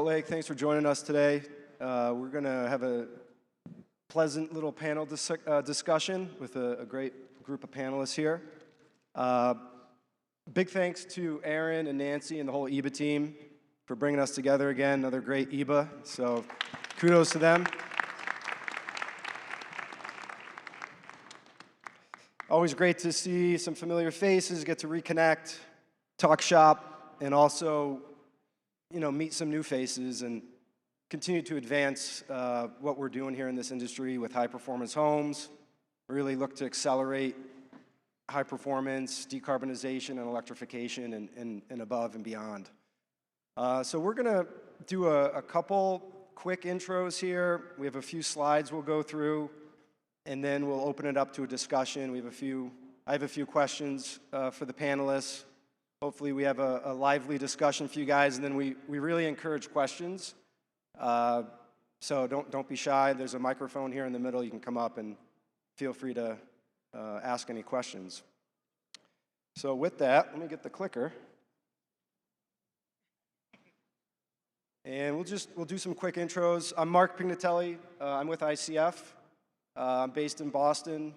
Lake, thanks for joining us today. We're going to have a pleasant little panel discussion with a great group of panelists here. Big thanks to Aaron and Nancy and the whole EBA team for bringing us together again, another great EBA, so kudos to them. Always great to see some familiar faces, get to reconnect, talk shop, and also meet some new faces and continue to advance what we're doing here in this industry with high-performance homes, really look to accelerate high performance, decarbonization, and electrification, and above and beyond. So we're going to do a couple quick intros here. We have a few slides we'll go through, and then we'll open it up to a discussion. I have a few questions for the panelists. Hopefully we have a lively discussion for you guys, and then we really encourage questions. So don't be shy. There's a microphone here in the middle. You can come up and feel free to ask any questions. So with that, let me get the clicker. And we'll do some quick intros. I'm Mark Pignatelli. I'm with ICF. I'm based in Boston.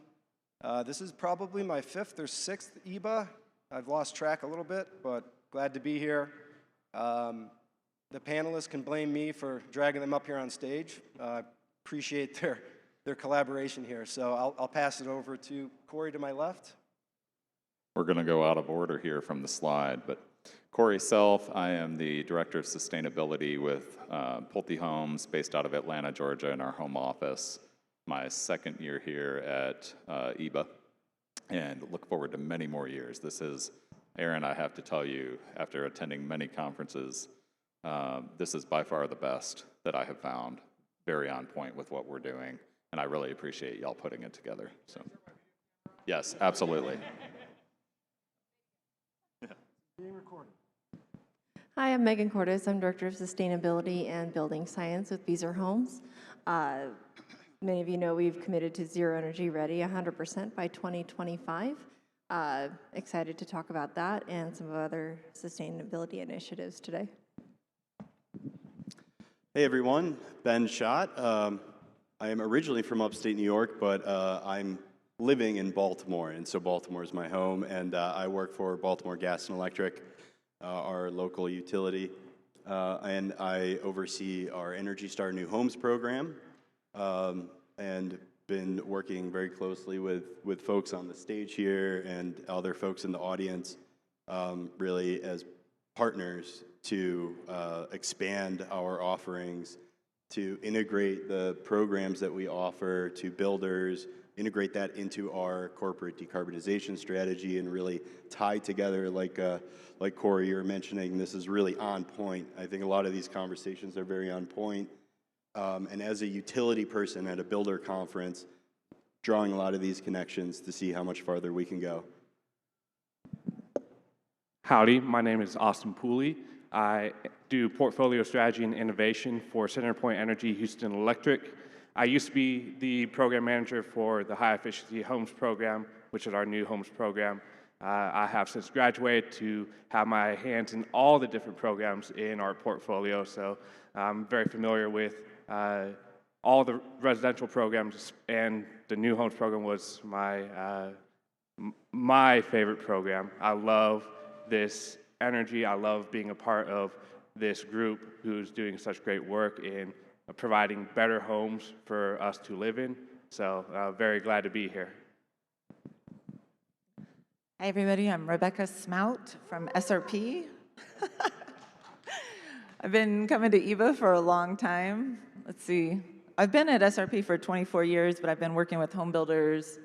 This is probably my 5th or 6th EBA. I've lost track a little bit, but glad to be here. The panelists can blame me for dragging them up here on stage. Appreciate their collaboration here. So I'll pass it over to Corey to my left. We're going to go out of order here from the slide, but Corey Self, I am the Director of Sustainability with Pulte Homes, based out of Atlanta, Georgia, in our home office. My 2nd year here at EBA, and look forward to many more years. This is, Aaron, I have to tell you, after attending many conferences, this is by far the best that I have found. Very on point with what we're doing, and I really appreciate y'all putting it together. So, yes, absolutely. Being recorded. Hi, I'm Megan Cordes. I'm Director of Sustainability and Building Science with Beazer Homes. Many of you know we've committed to zero energy ready 100% by 2025. Excited to talk about that and some other sustainability initiatives today. Hey everyone, Ben Schott. I am originally from upstate New York, but I'm living in Baltimore, and so Baltimore is my home, and I work for Baltimore Gas and Electric, our local utility, and I oversee our Energy Star New Homes program, and been working very closely with folks on the stage here and other folks in the audience, really as partners to expand our offerings, to integrate the programs that we offer to builders, integrate that into our corporate decarbonization strategy, and really tie together, like Corey, you were mentioning, this is really on point. I think a lot of these conversations are very on point. And as a utility person at a builder conference, drawing a lot of these connections to see how much farther we can go. Howdy, my name is Austin Pooley. I do portfolio strategy and innovation for CenterPoint Energy Houston Electric. I used to be the program manager for the High Efficiency Homes program, which is our new homes program. I have since graduated to have my hands in all the different programs in our portfolio, so I'm very familiar with all the residential programs, and the new homes program was my favorite program. I love this energy. I love being a part of this group who's doing such great work in providing better homes for us to live in. So very glad to be here. Hi everybody, I'm Rebecca Smout from SRP. I've been coming to EBA for a long time. Let's see, I've been at SRP for 24 years, but I've been working with home builders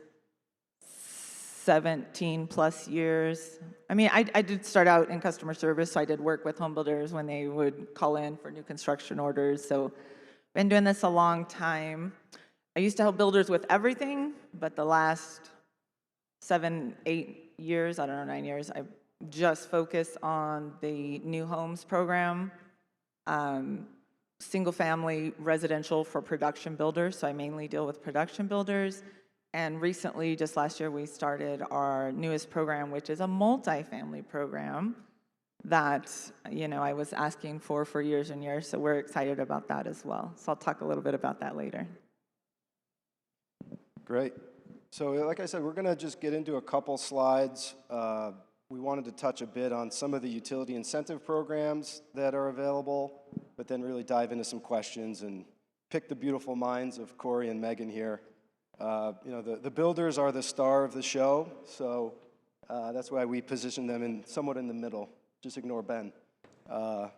17 plus years. I mean, I did start out in customer service, so I did work with home builders when they would call in for new construction orders. So been doing this a long time. I used to help builders with everything, but the last 7, 8 years, I don't know, 9 years, I just focus on the new homes program, single family residential for production builders. So I mainly deal with production builders. And recently, just last year, we started our newest program, which is a multifamily program. that, I was asking for years and years. So we're excited about that as well. So I'll talk a little bit about that later. Great. So like I said, we're going to just get into a couple slides. We wanted to touch a bit on some of the utility incentive programs that are available, but then really dive into some questions and pick the beautiful minds of Corey and Megan here. The builders are the star of the show, so that's why we position them somewhat in the middle. Just ignore Ben. So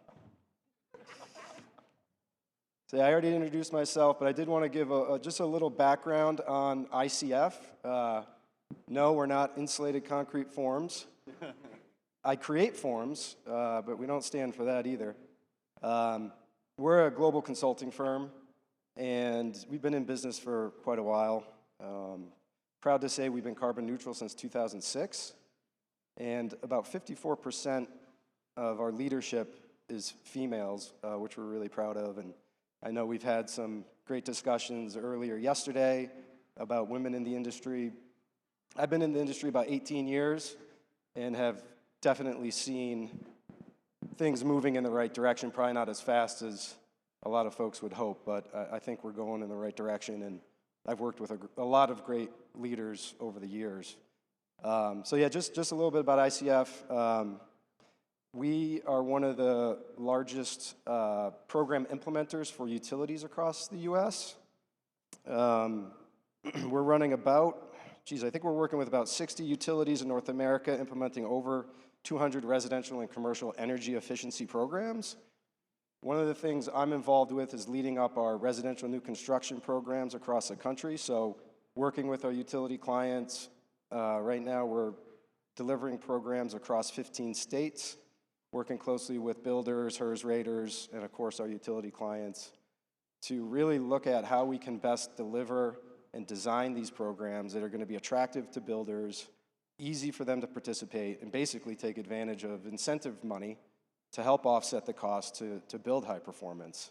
I already introduced myself, but I did want to give just a little background on ICF. No, we're not insulated concrete forms. I create forms, but we don't stand for that either. We're a global consulting firm, and we've been in business for quite a while. Proud to say we've been carbon neutral since 2006, and about 54% of our leadership is females, which we're really proud of. And I know we've had some great discussions earlier yesterday about women in the industry. I've been in the industry about 18 years and have definitely seen things moving in the right direction, probably not as fast as a lot of folks would hope, but I think we're going in the right direction, and I've worked with a lot of great leaders over the years. So yeah, just a little bit about ICF. We are one of the largest program implementers for utilities across the U.S. We're running I think we're working with about 60 utilities in North America, implementing over 200 residential and commercial energy efficiency programs. One of the things I'm involved with is leading up our residential new construction programs across the country. So working with our utility clients, right now we're delivering programs across 15 states, working closely with builders, HERS raters, and of course our utility clients to really look at how we can best deliver and design these programs that are going to be attractive to builders, easy for them to participate, and basically take advantage of incentive money to help offset the cost to build high performance.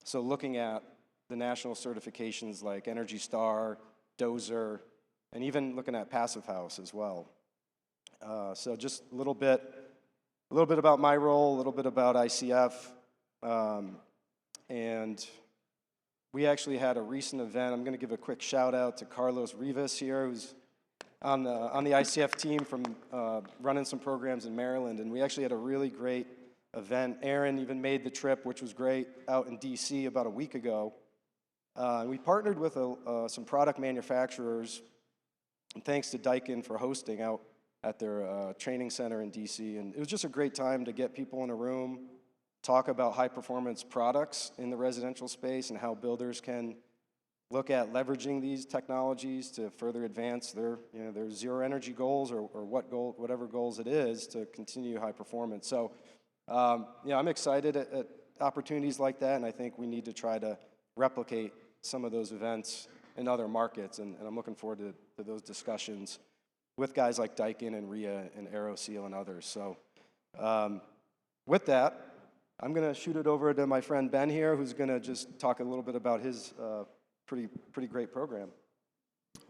So looking at the national certifications like Energy Star, Dozer, and even looking at Passive House as well. So just a little bit about my role, a little bit about ICF, and we actually had a recent event. I'm going to give a quick shout out to Carlos Rivas here, who's on the ICF team from running some programs in Maryland, and we actually had a really great event. Aaron even made the trip, which was great, out in DC about a week ago. We partnered with some product manufacturers, and thanks to Daikin for hosting out at their training center in DC. And it was just a great time to get people in a room, talk about high performance products in the residential space and how builders can look at leveraging these technologies to further advance their zero energy goals or whatever goals it is to continue high performance. So I'm excited at opportunities like that, and I think we need to try to replicate some of those events in other markets, and I'm looking forward to those discussions with guys like Daikin and RIA and AeroSeal and others. So with that, I'm going to shoot it over to my friend Ben here, who's going to just talk a little bit about his pretty great program.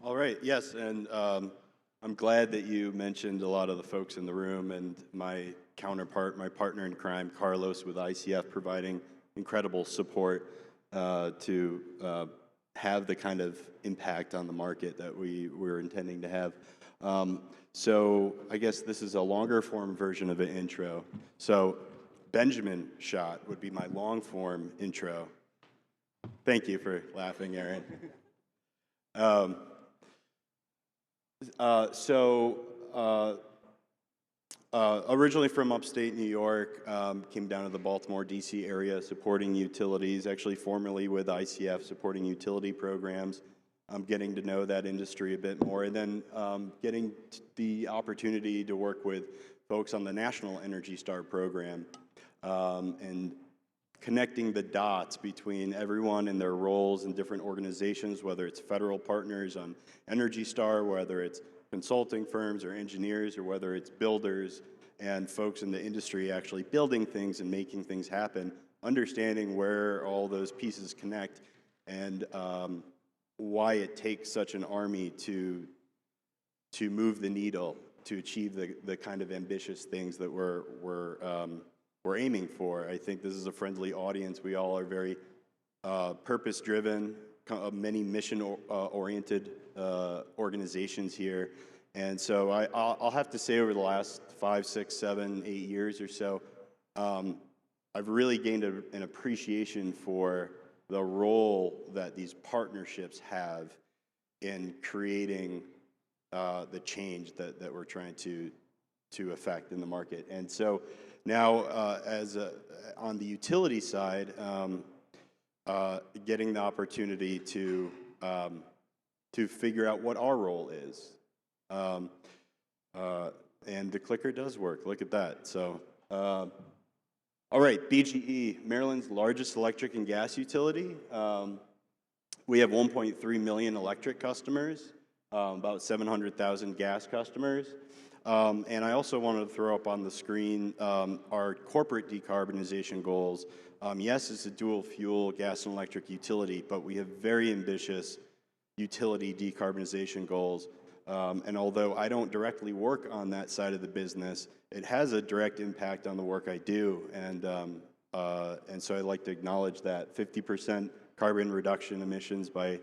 All right, yes, and I'm glad that you mentioned a lot of the folks in the room and my counterpart, my partner in crime, Carlos with ICF, providing incredible support to have the kind of impact on the market that we're intending to have. So I guess this is a longer form version of an intro. So Benjamin shot would be my long form intro. Thank you for laughing, Aaron. Originally from upstate New York, came down to the Baltimore, D.C. area supporting utilities, actually formerly with ICF supporting utility programs, getting to know that industry a bit more, and then getting the opportunity to work with folks on the National Energy Star program and connecting the dots between everyone and their roles in different organizations, whether it's federal partners on Energy Star, whether it's consulting firms or engineers, or whether it's builders and folks in the industry actually building things and making things happen, understanding where all those pieces connect and why it takes such an army to move the needle to achieve the kind of ambitious things that we're aiming for. I think this is a friendly audience. We all are very purpose-driven, many mission-oriented organizations here. And so I'll have to say over the last 5, 6, 7, 8 years or so, I've really gained an appreciation for the role that these partnerships have in creating the change that we're trying to affect in the market. And so now, on the utility side, getting the opportunity to figure out what our role is. And the clicker does work. Look at that. So, all right, BGE, Maryland's largest electric and gas utility. We have 1.3 million electric customers, about 700,000 gas customers. And I also wanted to throw up on the screen our corporate decarbonization goals. Yes, it's a dual fuel gas and electric utility, but we have very ambitious utility decarbonization goals. And although I don't directly work on that side of the business, it has a direct impact on the work I do. And so I'd like to acknowledge that 50% carbon reduction emissions by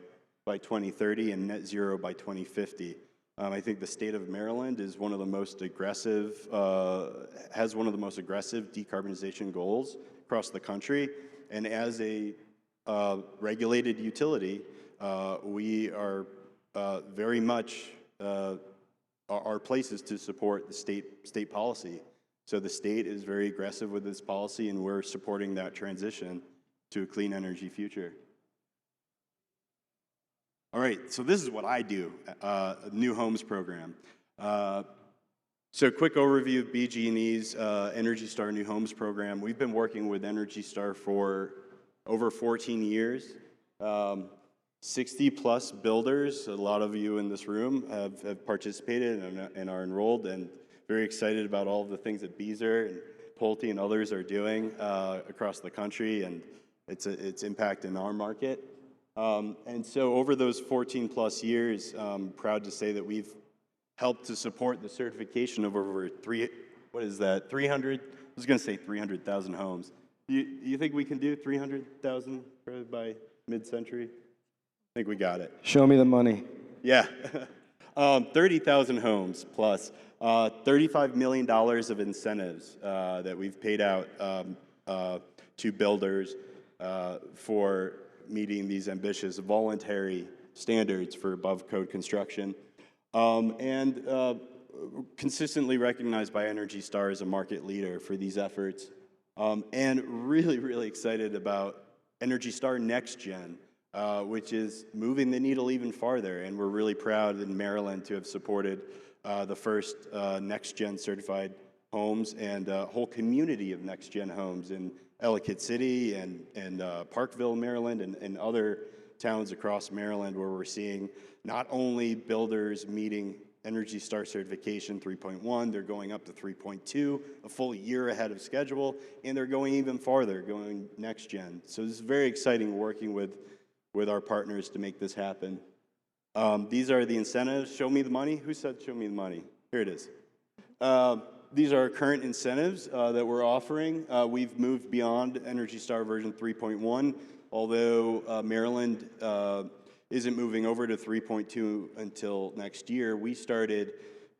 2030 and net zero by 2050. I think the state of Maryland is one of the most aggressive, has one of the most aggressive decarbonization goals across the country. And as a regulated utility, we are very much our places to support the state policy. So the state is very aggressive with this policy, and we're supporting that transition to a clean energy future. All right, so this is what I do, a new homes program. So quick overview of BG&E's Energy Star New Homes program. We've been working with Energy Star for over 14 years. 60 plus builders, a lot of you in this room have participated and are enrolled, and very excited about all of the things that Beazer and Pulte and others are doing across the country and its impact in our market. And so over those 14 plus years, I'm proud to say that we've helped to support the certification of over 300, I was gonna say 300,000 homes. You think we can do 300,000 by mid-century? I think we got it. Show me the money. Yeah. 30,000 homes plus $35 million of incentives that we've paid out to builders for meeting these ambitious voluntary standards for above code construction. And consistently recognized by Energy Star as a market leader for these efforts. And really, really excited about Energy Star Next Gen, which is moving the needle even farther. And we're really proud in Maryland to have supported the first Next Gen certified homes and a whole community of Next Gen homes in Ellicott City and Parkville, Maryland, and other towns across Maryland, where we're seeing not only builders meeting Energy Star certification 3.1, they're going up to 3.2, a full year ahead of schedule, and they're going even farther, going Next Gen. So this is very exciting working with our partners to make this happen. These are the incentives. Show me the money. Who said show me the money? Here it is. These are our current incentives that we're offering. We've moved beyond Energy Star version 3.1, although Maryland isn't moving over to 3.2 until next year. We started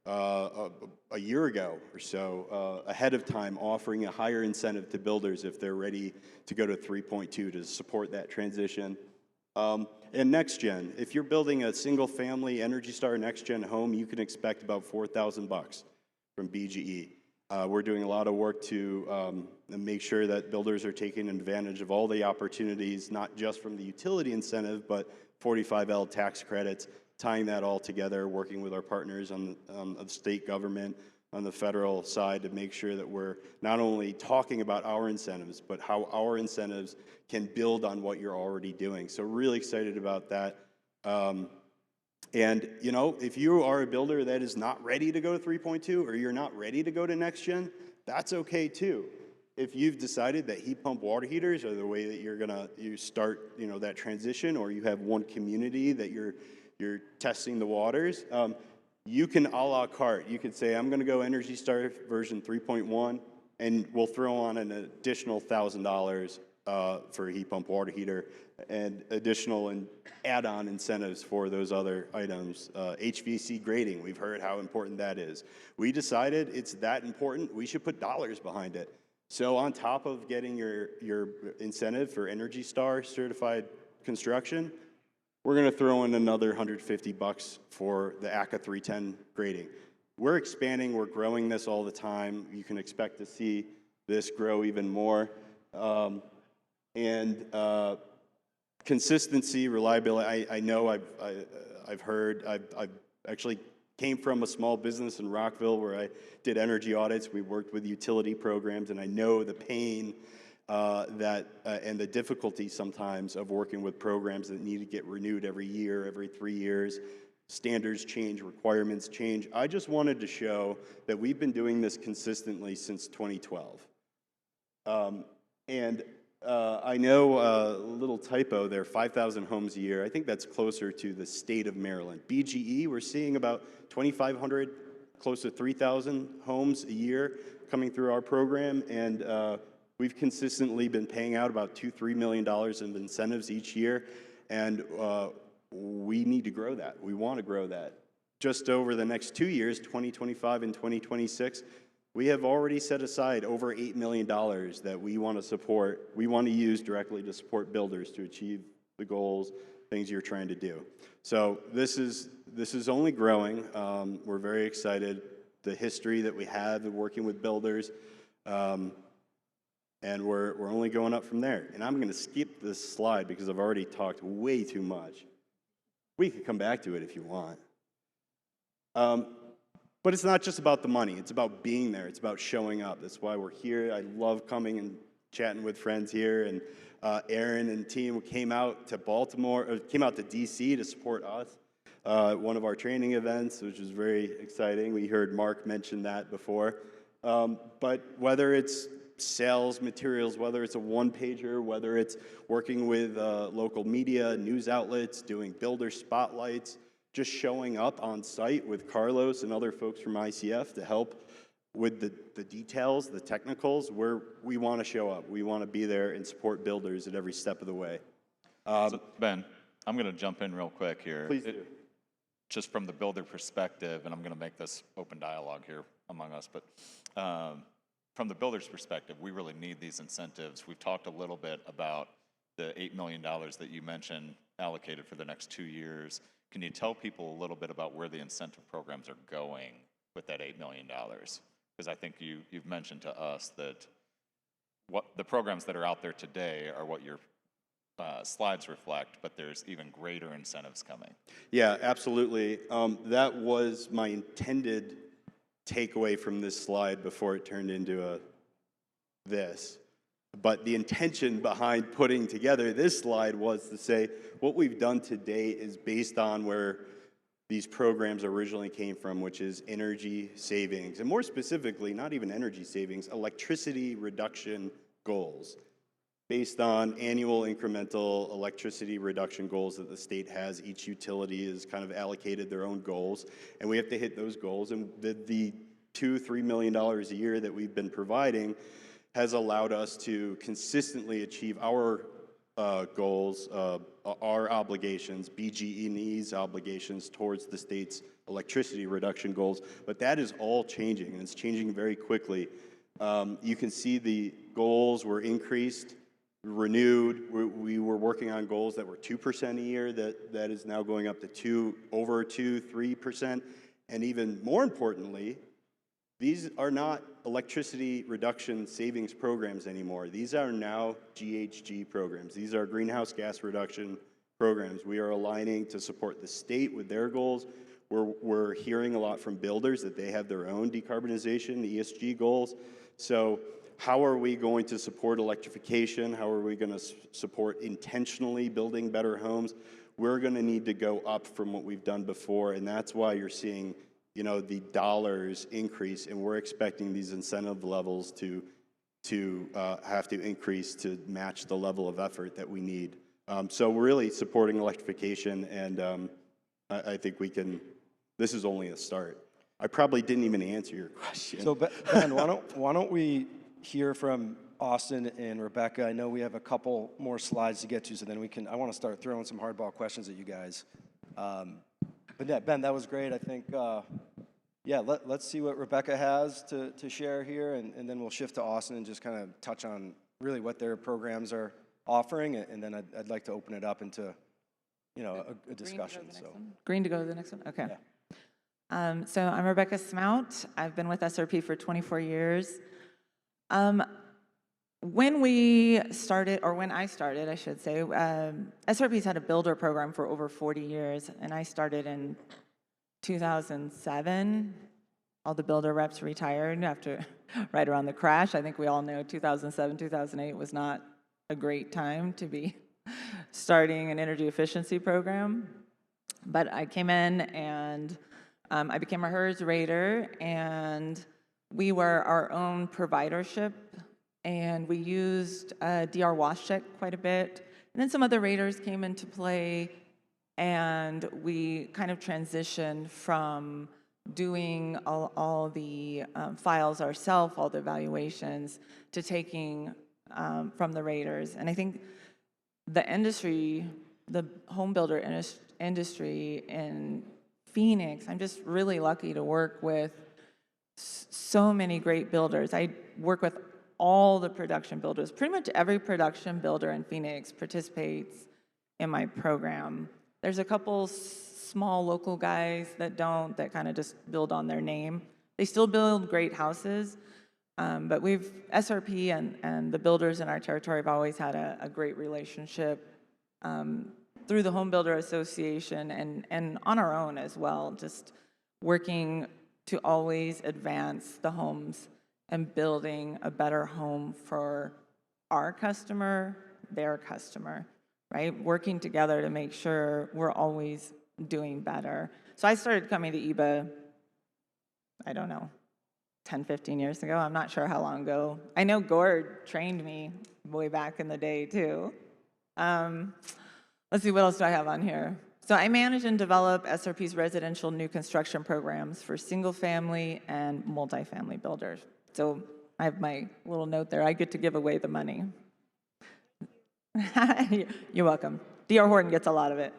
a year ago or so, ahead of time, offering a higher incentive to builders if they're ready to go to 3.2 to support that transition. And Next Gen, if you're building a single-family Energy Star Next Gen home, you can expect about $4,000 from BGE. We're doing a lot of work to make sure that builders are taking advantage of all the opportunities, not just from the utility incentive, but 45L tax credits, tying that all together, working with our partners on the state government, on the federal side, to make sure that we're not only talking about our incentives, but how our incentives can build on what you're already doing. So really excited about that. And you know, if you are a builder that is not ready to go to 3.2, or you're not ready to go to Next Gen, that's okay too. If you've decided that heat pump water heaters are the way that you start, that transition, or you have one community that you're testing the waters, you can a la carte. You could say, I'm going to go Energy Star version 3.1, and we'll throw on an additional $1,000 for a heat pump water heater and additional and add-on incentives for those other items. HVAC grading, we've heard how important that is. We decided it's that important, we should put dollars behind it. So on top of getting your incentive for Energy Star certified construction, we're going to throw in another $150 for the ACA 310 grading. We're expanding, we're growing this all the time. You can expect to see this grow even more. Consistency, reliability, I know I've heard, I've actually came from a small business in Rockville where I did energy audits. We worked with utility programs, and I know the pain and the difficulty sometimes of working with programs that need to get renewed every year, every 3 years. Standards change, requirements change. I just wanted to show that we've been doing this consistently since 2012. I know a little typo there, 5,000 homes a year. I think that's closer to the state of Maryland. BGE, we're seeing about 2,500, close to 3,000 homes a year coming through our program, and we've consistently been paying out about $2-3 million in incentives each year, and we need to grow that. We want to grow that. Just over the next 2 years, 2025 and 2026, we have already set aside over $8 million that we want to support, we want to use directly to support builders to achieve the goals, things you're trying to do. So this is only growing. We're very excited. The history that we have of working with builders, and we're only going up from there. And I'm going to skip this slide because I've already talked way too much. We could come back to it if you want. But it's not just about the money. It's about being there. It's about showing up. That's why we're here. I love coming and chatting with friends here. And Aaron and team came out to came out to DC to support us. One of our training events, which was very exciting. We heard Mark mention that before. But whether it's sales materials, whether it's a one-pager, whether it's working with local media, news outlets, doing builder spotlights, just showing up on site with Carlos and other folks from ICF to help with the details, the technicals, we want to show up. We want to be there and support builders at every step of the way. So Ben, I'm going to jump in real quick here. Please do. Just from the builder perspective, and I'm going to make this open dialogue here among us, but from the builder's perspective, we really need these incentives. We've talked a little bit about the $8 million that you mentioned allocated for the next 2 years. Can you tell people a little bit about where the incentive programs are going with that $8 million? Because I think you've mentioned to us that what the programs that are out there today are what your slides reflect, but there's even greater incentives coming. Yeah, absolutely. That was my intended takeaway from this slide before it turned into this. But the intention behind putting together this slide was to say what we've done to date is based on where these programs originally came from, which is energy savings. And more specifically, not even energy savings, electricity reduction goals based on annual incremental electricity reduction goals that the state has. Each utility has kind of allocated their own goals, and we have to hit those goals. And the $2-3 million a year that we've been providing has allowed us to consistently achieve our goals, our obligations, BGE&E's obligations towards the state's electricity reduction goals. But that is all changing, and it's changing very quickly. You can see the goals were increased, renewed. We were working on goals that were 2% a year. That is now going up to over 3%. And even more importantly, these are not electricity reduction savings programs anymore. These are now GHG programs. These are greenhouse gas reduction programs. We are aligning to support the state with their goals. We're hearing a lot from builders that they have their own decarbonization, ESG goals. So how are we going to support electrification? How are we going to support intentionally building better homes? We're going to need to go up from what we've done before, and that's why you're seeing the dollars increase, and we're expecting these incentive levels to have to increase to match the level of effort that we need. So we're really supporting electrification, and I think we can this is only a start. I probably didn't even answer your question. So Ben, why don't we hear from Austin and Rebecca? I know we have a couple more slides to get to, so then I want to start throwing some hardball questions at you guys. But yeah, Ben, that was great. I think, yeah, let's see what Rebecca has to share here, and then we'll shift to Austin and just kind of touch on really what their programs are offering, and then I'd like to open it up into, a discussion. Green to go to the next one? Okay. Yeah. So I'm Rebecca Smout. I've been with SRP for 24 years. When we started, or when I started, I should say, SRP's had a builder program for over 40 years, and I started in 2007. All the builder reps retired after, right around the crash. I think we all know 2007, 2008 was not a great time to be starting an energy efficiency program. But I came in and I became a HERS rater, and we were our own providership, and we used DR WashCheck quite a bit. And then some other raters came into play, and we kind of transitioned from doing all the files ourselves, all the evaluations, to taking from the raters. And I think the industry, the home builder industry in Phoenix, I'm just really lucky to work with so many great builders. I work with all the production builders. Pretty much every production builder in Phoenix participates in my program. There's a couple small local guys that don't, that kind of just build on their name. They still build great houses, but SRP and the builders in our territory have always had a great relationship through the Home Builder Association and on our own as well, just working to always advance the homes and building a better home for our customer, their customer, right? Working together to make sure we're always doing better. So I started coming to EBA, I don't know, 10, 15 years ago. I'm not sure how long ago. I know Gord trained me way back in the day too. Let's see, what else do I have on here? So I manage and develop SRP's residential new construction programs for single family and multifamily builders. So I have my little note there. I get to give away the money. You're welcome. D.R. Horton gets a lot of it.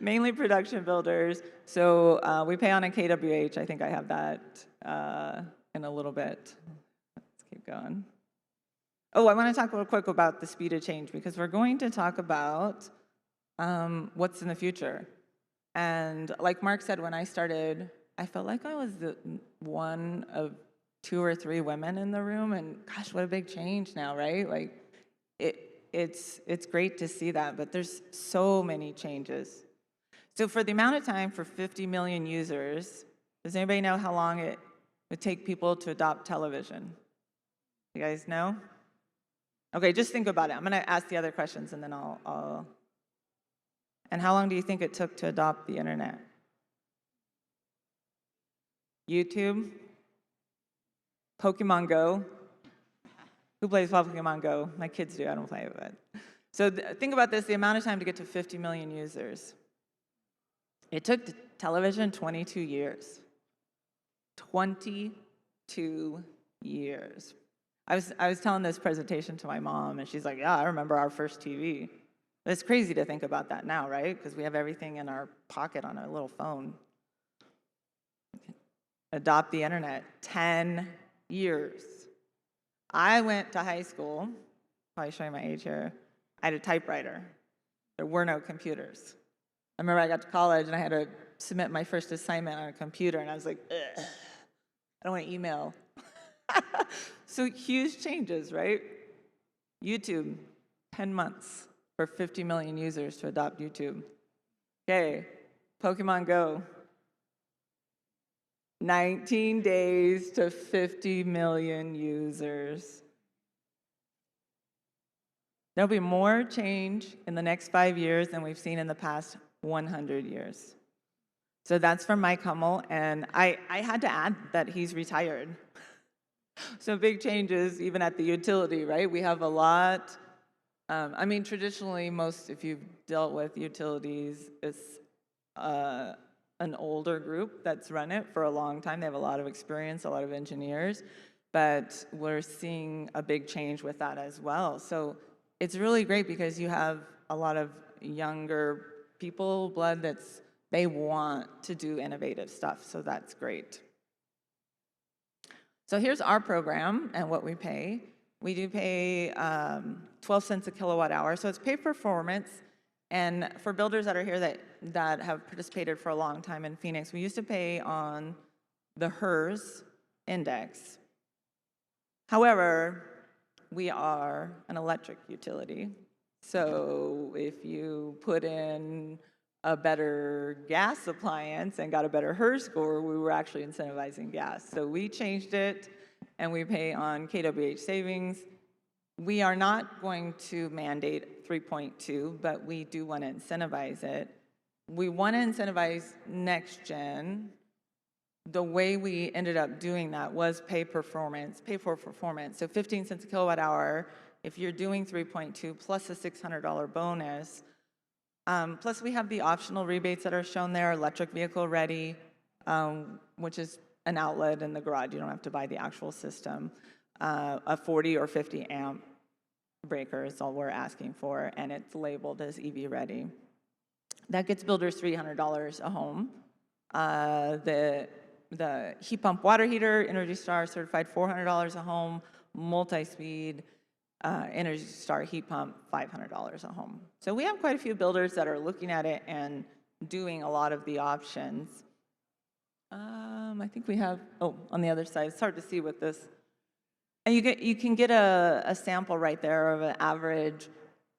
Mainly production builders. So we pay on a KWH. I think I have that in a little bit. Let's keep going. Oh, I want to talk real quick about the speed of change, because we're going to talk about what's in the future. And like Mark said, when I started, I felt like I was the one of 2 or 3 women in the room, and gosh, what a big change now, right? Like, it's great to see that, but there's so many changes. So for the amount of time for 50 million users, does anybody know how long it would take people to adopt television? You guys know? Okay, just think about it. I'm going to ask the other questions, and then I'll... And how long do you think it took to adopt the internet? YouTube? Pokemon Go? Who plays Pokemon Go? My kids do, I don't play it, but. So think about this, the amount of time to get to 50 million users. It took television 22 years. 22 years. I was telling this presentation to my mom, and she's like, yeah, I remember our first TV. But it's crazy to think about that now, right? Because we have everything in our pocket on our little phone. Adopt the internet, 10 years. I went to high school, probably showing my age here, I had a typewriter. There were no computers. I remember I got to college and I had to submit my first assignment on a computer, and I was like, ugh, I don't want to email. So huge changes, right? YouTube, 10 months for 50 million users to adopt YouTube. Okay, Pokemon Go, 19 days to 50 million users. There'll be more change in the next 5 years than we've seen in the past 100 years. So that's from Mike Hummel, and I had to add that he's retired. So big changes even at the utility, right? We have a lot. I mean, traditionally, if you've dealt with utilities, it's an older group that's run it for a long time. They have a lot of experience, a lot of engineers, but we're seeing a big change with that as well. So it's really great because you have a lot of younger people, they want to do innovative stuff, so that's great. So here's our program and what we pay. We do pay 12 cents a kilowatt hour, so it's pay performance. And for builders that are here that have participated for a long time in Phoenix, we used to pay on the HERS index. However, we are an electric utility, so if you put in a better gas appliance and got a better HERS score, we were actually incentivizing gas. So we changed it, and we pay on kWh savings. We are not going to mandate 3.2, but we do want to incentivize it. We want to incentivize next gen. The way we ended up doing that was pay for performance. So 15 cents a kilowatt hour if you're doing 3.2 plus a $600 bonus. Plus we have the optional rebates that are shown there, electric vehicle ready, which is an outlet in the garage. You don't have to buy the actual system. A 40 or 50 amp breaker is all we're asking for, and it's labeled as EV ready. That gets builders $300 a home. The heat pump water heater, Energy Star certified $400 a home, multi-speed Energy Star heat pump $500 a home. So we have quite a few builders that are looking at it and doing a lot of the options. I think we have, on the other side, it's hard to see with this. And you can get a sample right there of an average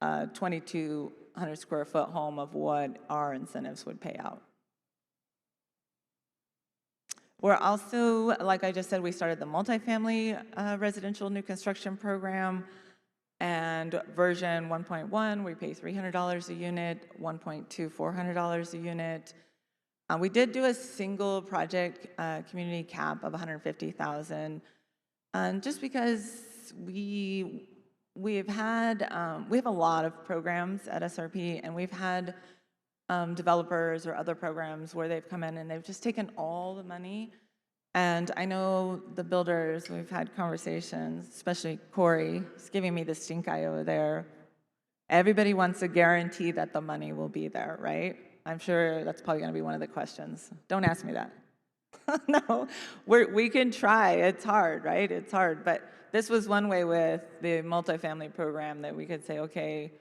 2,200 square foot home of what our incentives would pay out. We're also, like I just said, we started the multifamily residential new construction program, and version 1.1, we pay $300 a unit, 1.2, $400 a unit. We did do a single project community cap of $150,000. Just because we have a lot of programs at SRP, and we've had developers or other programs where they've come in and they've just taken all the money. And I know the builders, we've had conversations, especially Corey, is giving me the stink eye over there. Everybody wants a guarantee that the money will be there, right? I'm sure that's probably going to be one of the questions. Don't ask me that. No, we can try. It's hard, right? It's hard. But this was one way with the multifamily program that we could say, okay,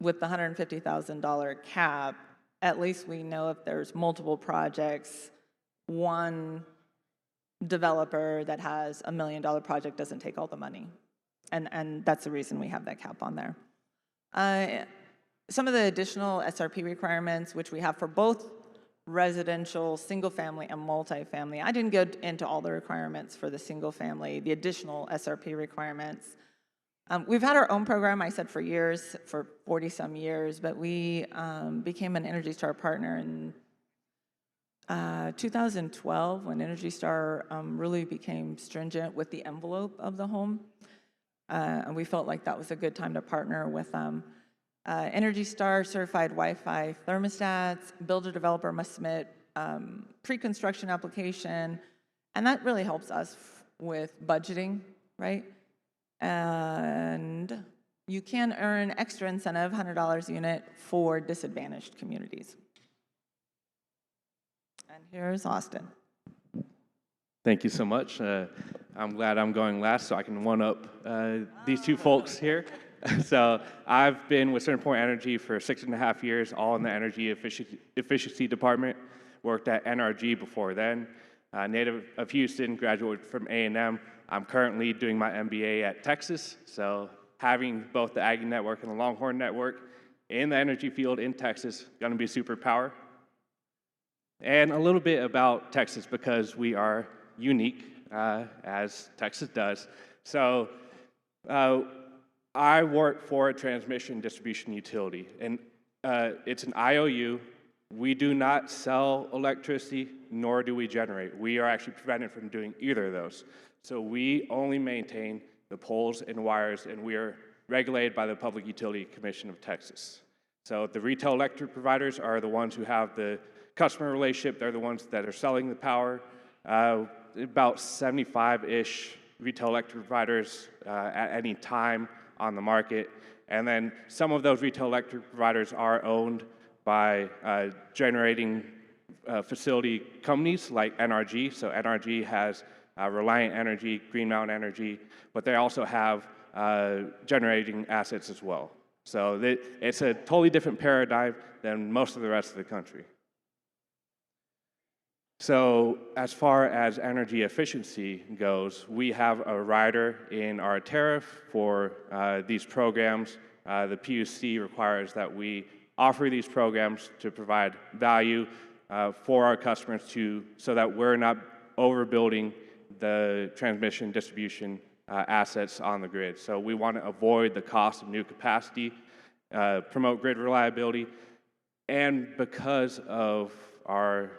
with the $150,000 cap, at least we know if there's multiple projects, one developer that has $1 million project doesn't take all the money. And that's the reason we have that cap on there. Some of the additional SRP requirements, which we have for both residential, single family, and multifamily. I didn't go into all the requirements for the single family, the additional SRP requirements. We've had our own program, I said, for years, for 40-some years, but we became an Energy Star partner in 2012 when Energy Star really became stringent with the envelope of the home. And we felt like that was a good time to partner with them. Energy Star certified Wi-Fi thermostats, builder developer must submit pre-construction application, and that really helps us with budgeting, right? And you can earn extra incentive, $100 a unit, for disadvantaged communities. And here's Austin. Thank you so much. I'm glad I'm going last so I can one-up these two folks here. So I've been with CenterPoint Energy for 6.5 years, all in the energy efficiency department. Worked at NRG before then. Native of Houston, graduated from A&M. I'm currently doing my MBA at Texas. So having both the Aggie Network and the Longhorn Network in the energy field in Texas, going to be a superpower. And a little bit about Texas, because we are unique, as Texas does. So I work for a transmission distribution utility, and it's an IOU. We do not sell electricity, nor do we generate. We are actually prevented from doing either of those. So we only maintain the poles and wires, and we are regulated by the Public Utility Commission of Texas. So the retail electric providers are the ones who have the customer relationship. They're the ones that are selling the power. About 75-ish retail electric providers at any time on the market. And then some of those retail electric providers are owned by generating facility companies like NRG. So NRG has Reliant Energy, Green Mountain Energy, but they also have generating assets as well. So it's a totally different paradigm than most of the rest of the country. So as far as energy efficiency goes, we have a rider in our tariff for these programs. The PUC requires that we offer these programs to provide value for our customers so that we're not overbuilding the transmission distribution assets on the grid. So we want to avoid the cost of new capacity, promote grid reliability, and because of our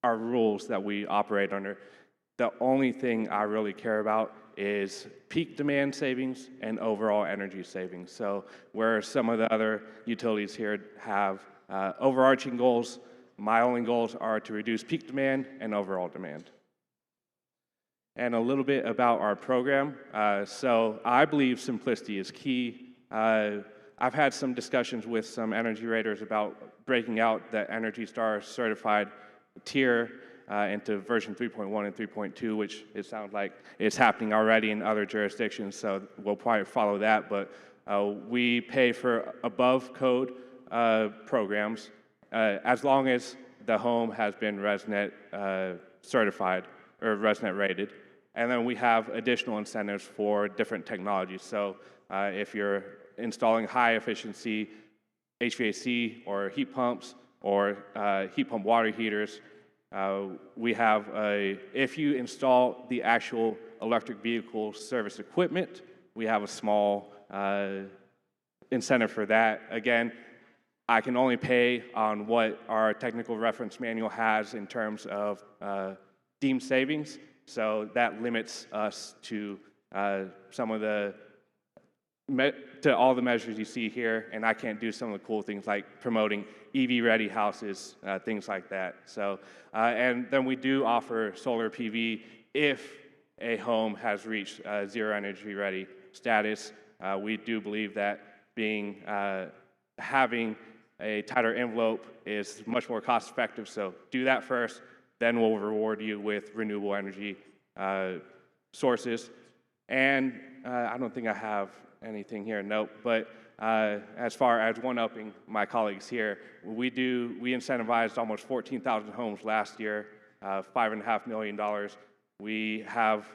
rules that we operate under, the only thing I really care about is peak demand savings and overall energy savings. So where some of the other utilities here have overarching goals, my only goals are to reduce peak demand and overall demand. And a little bit about our program. So I believe simplicity is key. I've had some discussions with some energy raters about breaking out the Energy Star certified tier into version 3.1 and 3.2, which it sounds like is happening already in other jurisdictions, so we'll probably follow that. But we pay for above code programs as long as the home has been ResNet certified or ResNet rated. And then we have additional incentives for different technologies. So if you're installing high efficiency HVAC or heat pumps or heat pump water heaters, we have if you install the actual electric vehicle service equipment, we have a small incentive for that. Again, I can only pay on what our technical reference manual has in terms of deemed savings, so that limits us to some of the to all the measures you see here, and I can't do some of the cool things like promoting EV-ready houses, things like that. So, and then we do offer solar PV if a home has reached zero energy ready status. We do believe that having a tighter envelope is much more cost effective, so do that first, then we'll reward you with renewable energy sources. And I don't think I have anything here, nope, but as far as one-upping my colleagues here, we incentivized almost 14,000 homes last year, $5.5 million. We have,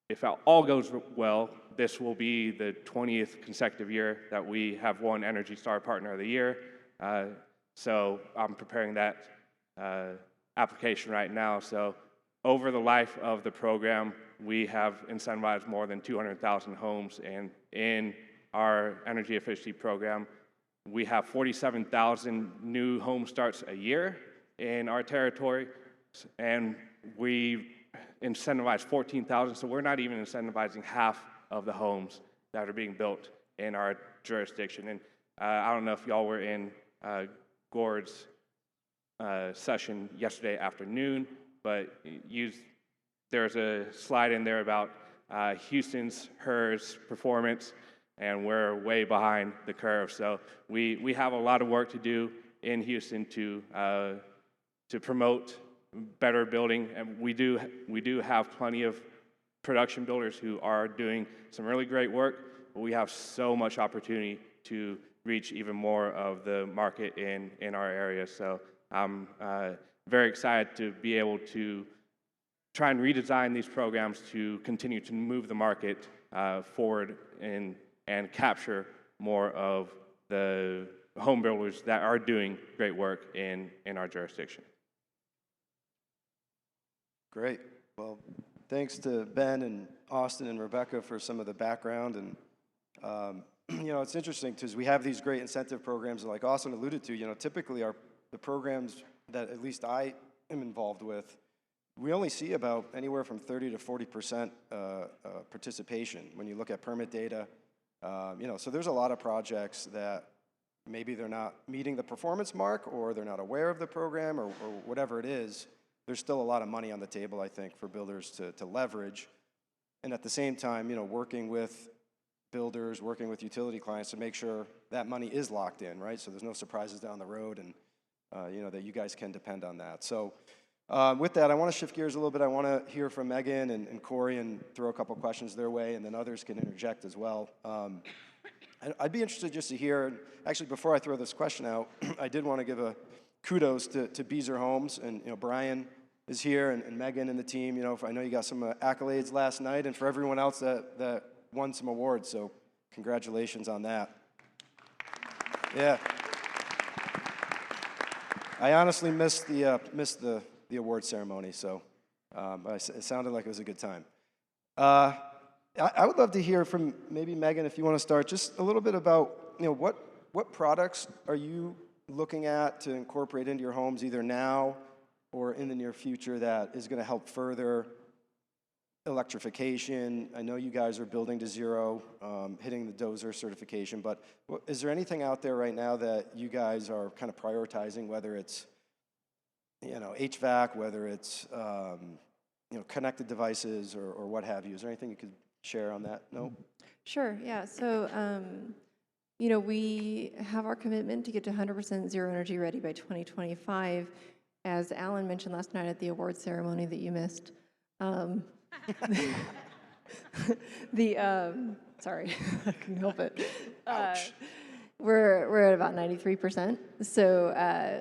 if all goes well, this will be the 20th consecutive year that we have won Energy Star Partner of the Year. So I'm preparing that application right now. So over the life of the program, we have incentivized more than 200,000 homes, and in our energy efficiency program, we have 47,000 new home starts a year in our territory, and we incentivize 14,000, so we're not even incentivizing half of the homes that are being built in our jurisdiction. And I don't know if y'all were in Gord's session yesterday afternoon, but there's a slide in there about Houston's HERS performance, and we're way behind the curve. So we have a lot of work to do in Houston to promote better building, and we do have plenty of production builders who are doing some really great work, but we have so much opportunity to reach even more of the market in our area. So I'm very excited to be able to try and redesign these programs to continue to move the market forward and capture more of the home builders that are doing great work in our jurisdiction. Great. Well, thanks to Ben and Austin and Rebecca for some of the background. And, you know, it's interesting because we have these great incentive programs, and like Austin alluded to, you know, typically the programs that at least I am involved with, we only see about anywhere from 30 to 40% participation when you look at permit data. You know, so there's a lot of projects that maybe they're not meeting the performance mark, or they're not aware of the program, or whatever it is, there's still a lot of money on the table, I think, for builders to leverage. And at the same time, working with builders, working with utility clients to make sure that money is locked in, right? So there's no surprises down the road, and that you guys can depend on that. So with that, I want to shift gears a little bit. I want to hear from Megan and Corey and throw a couple questions their way, and then others can interject as well. I'd be interested just to hear, actually before I throw this question out, I did want to give a kudos to Beazer Homes, and Brian is here, and Megan and the team. I know you got some accolades last night, and for everyone else that won some awards, so congratulations on that. Yeah. I honestly missed the award ceremony, so it sounded like it was a good time. I would love to hear from maybe Megan, if you want to start, just a little bit about what products are you looking at to incorporate into your homes either now or in the near future that is going to help further electrification. I know you guys are building to zero, hitting the dozer certification, but is there anything out there right now that you guys are kind of prioritizing, whether it's HVAC, whether it's connected devices or what have you? Is there anything you could share on that? No? Sure, yeah. So, we have our commitment to get to 100% zero energy ready by 2025. As Alan mentioned last night at the award ceremony that you missed, sorry, I couldn't help it. Ouch. We're at about 93%. So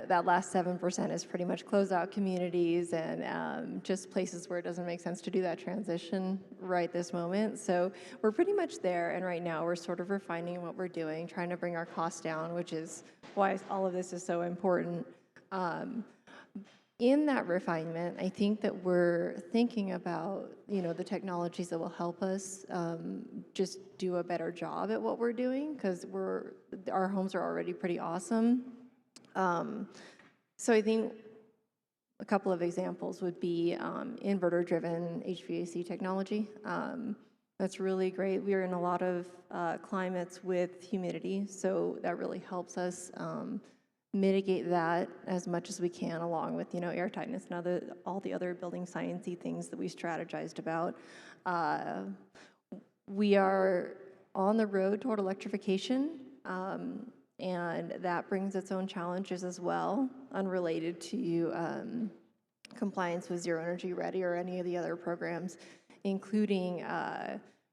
that last 7% is pretty much closeout communities and just places where it doesn't make sense to do that transition right this moment. So we're pretty much there. And right now we're sort of refining what we're doing, trying to bring our costs down, which is why all of this is so important. In that refinement, I think that we're thinking about, the technologies that will help us just do a better job at what we're doing, because our homes are already pretty awesome. So I think a couple of examples would be inverter-driven HVAC technology. That's really great. We are in a lot of climates with humidity, so that really helps us mitigate that as much as we can, along with air tightness and all the other building science-y things that we strategized about. We are on the road toward electrification, and that brings its own challenges as well, unrelated to compliance with Zero Energy Ready or any of the other programs, including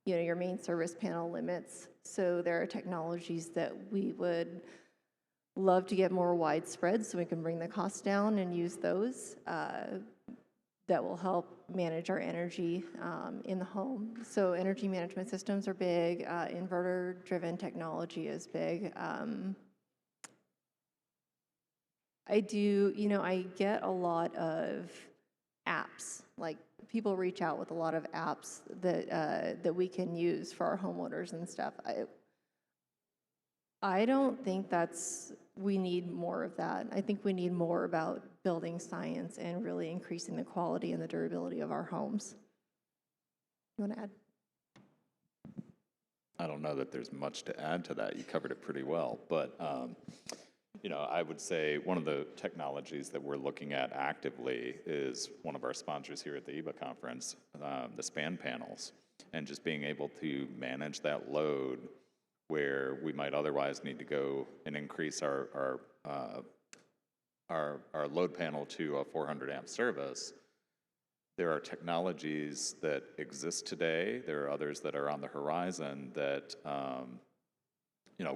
your main service panel limits. So there are technologies that we would love to get more widespread so we can bring the cost down and use those that will help manage our energy in the home. So energy management systems are big, inverter-driven technology is big. I get a lot of apps, like people reach out with a lot of apps that we can use for our homeowners and stuff. I don't think we need more of that. I think we need more about building science and really increasing the quality and the durability of our homes. You want to add? I don't know that there's much to add to that. You covered it pretty well. But, I would say one of the technologies that we're looking at actively is one of our sponsors here at the EBA conference, the span panels, and just being able to manage that load where we might otherwise need to go and increase our load panel to a 400 amp service. There are technologies that exist today. There are others that are on the horizon that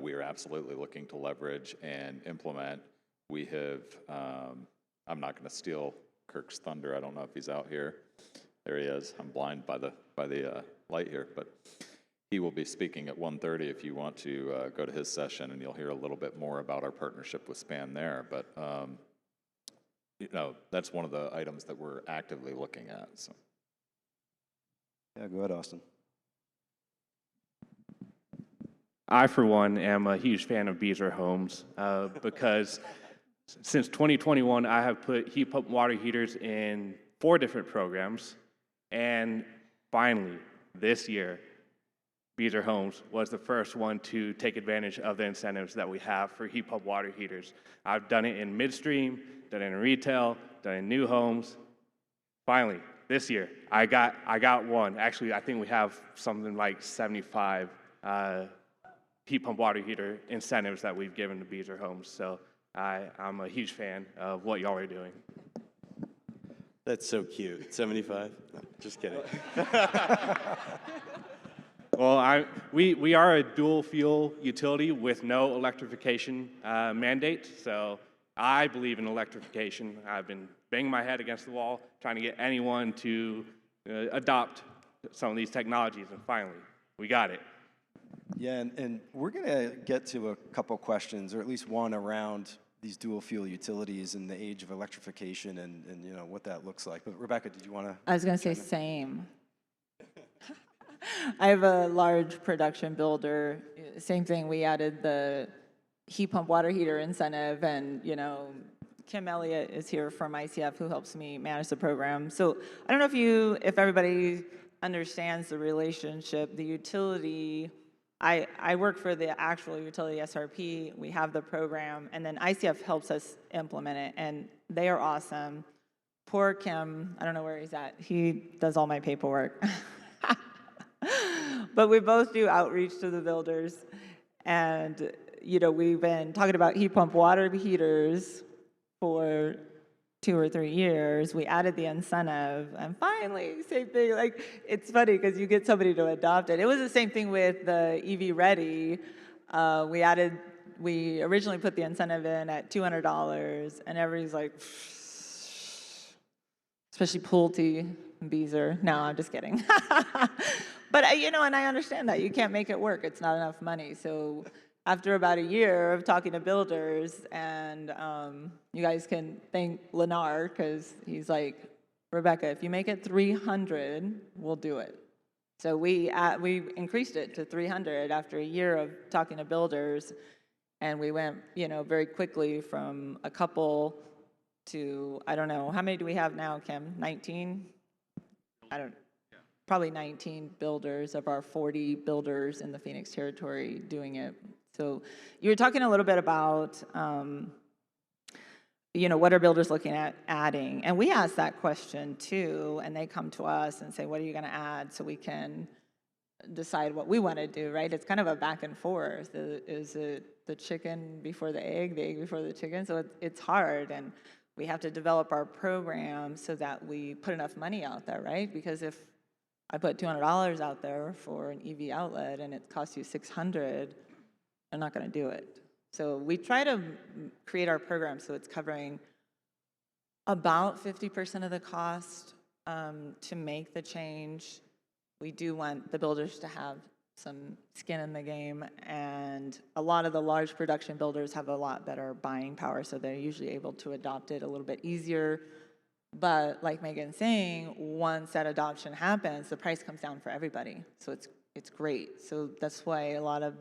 we are absolutely looking to leverage and implement. We have, I'm not going to steal Kirk's thunder. I don't know if he's out here. There he is. I'm blind by the light here, but he will be speaking at 1:30 if you want to go to his session, and you'll hear a little bit more about our partnership with SPAN there. But that's one of the items that we're actively looking at. So. Yeah, go ahead, Austin. I, for one, am a huge fan of Beazer Homes because since 2021, I have put heat pump water heaters in 4 different programs, and finally, this year, Beezer Homes was the first one to take advantage of the incentives that we have for heat pump water heaters. I've done it in midstream, done it in retail, done it in new homes. Finally, this year, I got one. Actually, I think we have something like 75 heat pump water heater incentives that we've given to Beezer Homes. So I'm a huge fan of what y'all are doing. That's so cute. 75? No, just kidding. Well, we are a dual fuel utility with no electrification mandate. So I believe in electrification. I've been banging my head against the wall trying to get anyone to adopt some of these technologies, and finally, we got it. Yeah, and we're going to get to a couple questions, or at least one around these dual fuel utilities and the age of electrification and you know what that looks like. But Rebecca, did you want to? I was going to say same. I have a large production builder. Same thing. We added the heat pump water heater incentive, and Kim Elliott is here from ICF who helps me manage the program. So I don't know if everybody understands the relationship. The utility, I work for the actual utility SRP. We have the program, and then ICF helps us implement it, and they are awesome. Poor Kim, I don't know where he's at. He does all my paperwork. But we both do outreach to the builders, and we've been talking about heat pump water heaters for 2 or 3 years. We added the incentive, and finally, same thing. Like, it's funny because you get somebody to adopt it. It was the same thing with the EV Ready. We originally put the incentive in at $200, and everybody's like, especially Pulte and Beezer. No, I'm just kidding. But, and I understand that. You can't make it work. It's not enough money. So after about a year of talking to builders, and you guys can thank Lennar, because he's like, Rebecca, if you make it 300, we'll do it. So we increased it to 300 after a year of talking to builders, and we went, very quickly from a couple to, I don't know, how many do we have now, Kim? 19? Probably 19 builders of our 40 builders in the Phoenix territory doing it. So you were talking a little bit about, what are builders looking at adding? And we ask that question too, and they come to us and say, what are you going to add, so we can decide what we want to do, right? It's kind of a back and forth. Is it the chicken before the egg before the chicken? So it's hard, and we have to develop our program so that we put enough money out there, right? Because if I put $200 out there for an EV outlet and it costs you $600, I'm not going to do it. So we try to create our program so it's covering about 50% of the cost to make the change. We do want the builders to have some skin in the game, and a lot of the large production builders have a lot better buying power, so they're usually able to adopt it a little bit easier. But like Megan's saying, once that adoption happens, the price comes down for everybody. So it's great. So that's why a lot of,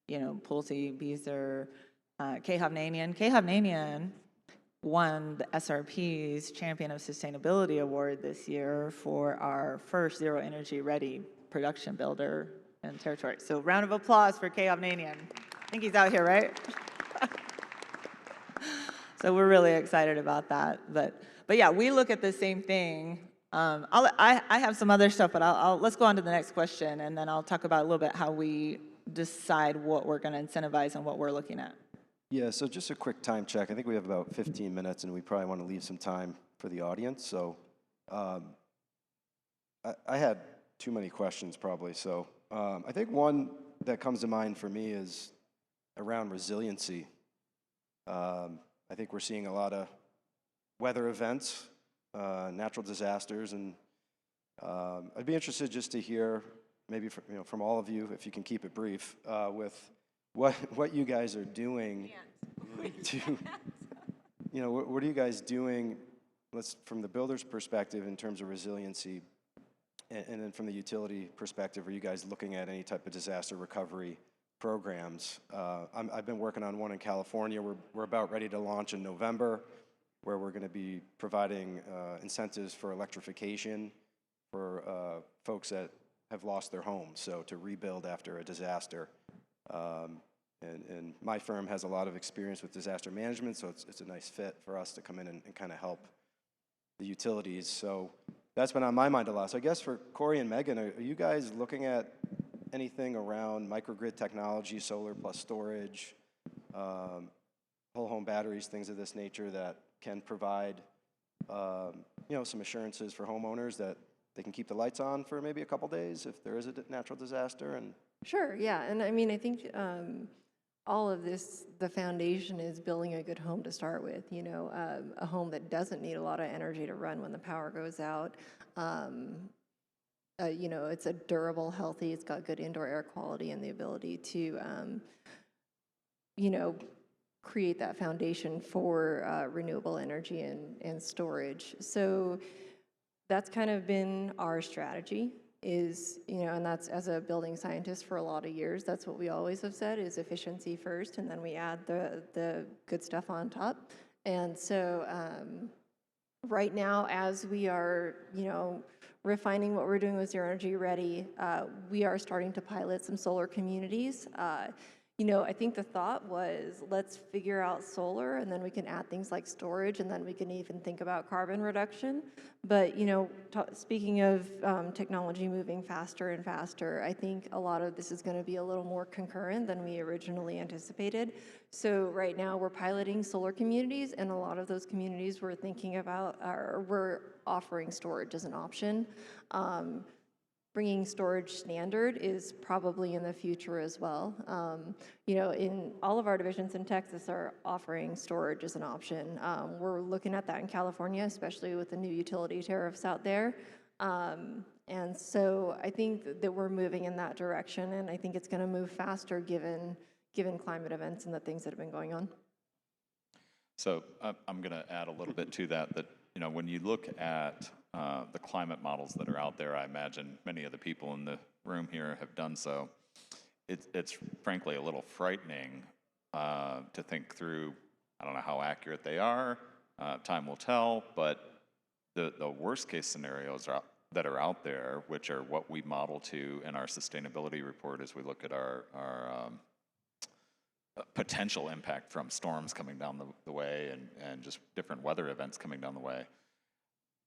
Pulte, Beezer, K. Hovnanian won the SRP's Champion of Sustainability Award this year for our first Zero Energy Ready production builder in the territory. So round of applause for K. Hovnanian. I think he's out here, right? So we're really excited about that. But yeah, we look at the same thing. I have some other stuff, but let's go on to the next question, and then I'll talk about a little bit how we decide what we're going to incentivize and what we're looking at. Yeah, so just a quick time check. I think we have about 15 minutes, and we probably want to leave some time for the audience. So I had too many questions probably. So I think one that comes to mind for me is around resiliency. I think we're seeing a lot of weather events, natural disasters, and I'd be interested just to hear, maybe from all of you, if you can keep it brief, with what you guys are doing to, what are you guys doing, from the builder's perspective in terms of resiliency, and then from the utility perspective, are you guys looking at any type of disaster recovery programs? I've been working on one in California. We're about ready to launch in November, where we're going to be providing incentives for electrification for folks that have lost their homes, so to rebuild after a disaster. And my firm has a lot of experience with disaster management, so it's a nice fit for us to come in and kind of help the utilities. So that's been on my mind a lot. So I guess for Corey and Megan, are you guys looking at anything around microgrid technology, solar plus storage, whole home batteries, things of this nature that can provide some assurances for homeowners that they can keep the lights on for maybe a couple days if there is a natural disaster? And Sure, yeah, and I mean, I think all of this, the foundation is building a good home to start with, a home that doesn't need a lot of energy to run when the power goes out. It's a durable, healthy, it's got good indoor air quality and the ability to, create that foundation for renewable energy and storage. So that's kind of been our strategy is, and that's as a building scientist for a lot of years, that's what we always have said is efficiency first, and then we add the good stuff on top. And so right now, as we are, refining what we're doing with Zero Energy Ready, we are starting to pilot some solar communities. I think the thought was, let's figure out solar, and then we can add things like storage, and then we can even think about carbon reduction. But, speaking of technology moving faster and faster, I think a lot of this is going to be a little more concurrent than we originally anticipated. So right now we're piloting solar communities, and a lot of those communities we're thinking about, or we're offering storage as an option. Bringing storage standard is probably in the future as well. In all of our divisions in Texas are offering storage as an option. We're looking at that in California, especially with the new utility tariffs out there. And so I think that we're moving in that direction, and I think it's going to move faster given climate events and the things that have been going on. So I'm going to add a little bit to that, when you look at the climate models that are out there, I imagine many of the people in the room here have done so. It's frankly a little frightening to think through. I don't know how accurate they are. Time will tell. But the worst case scenarios that are out there, which are what we model to in our sustainability report as we look at our potential impact from storms coming down the way and just different weather events coming down the way.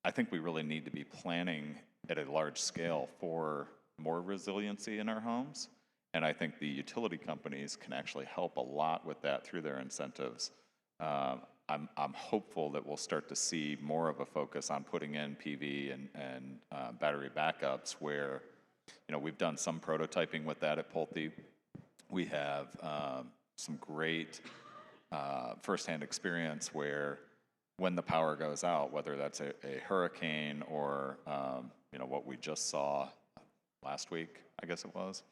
I think we really need to be planning at a large scale for more resiliency in our homes. And I think the utility companies can actually help a lot with that through their incentives. I'm hopeful that we'll start to see more of a focus on putting in PV and battery backups where, we've done some prototyping with that at Pulte. We have some great firsthand experience where when the power goes out, whether that's a hurricane or what we just saw last week, I guess it was,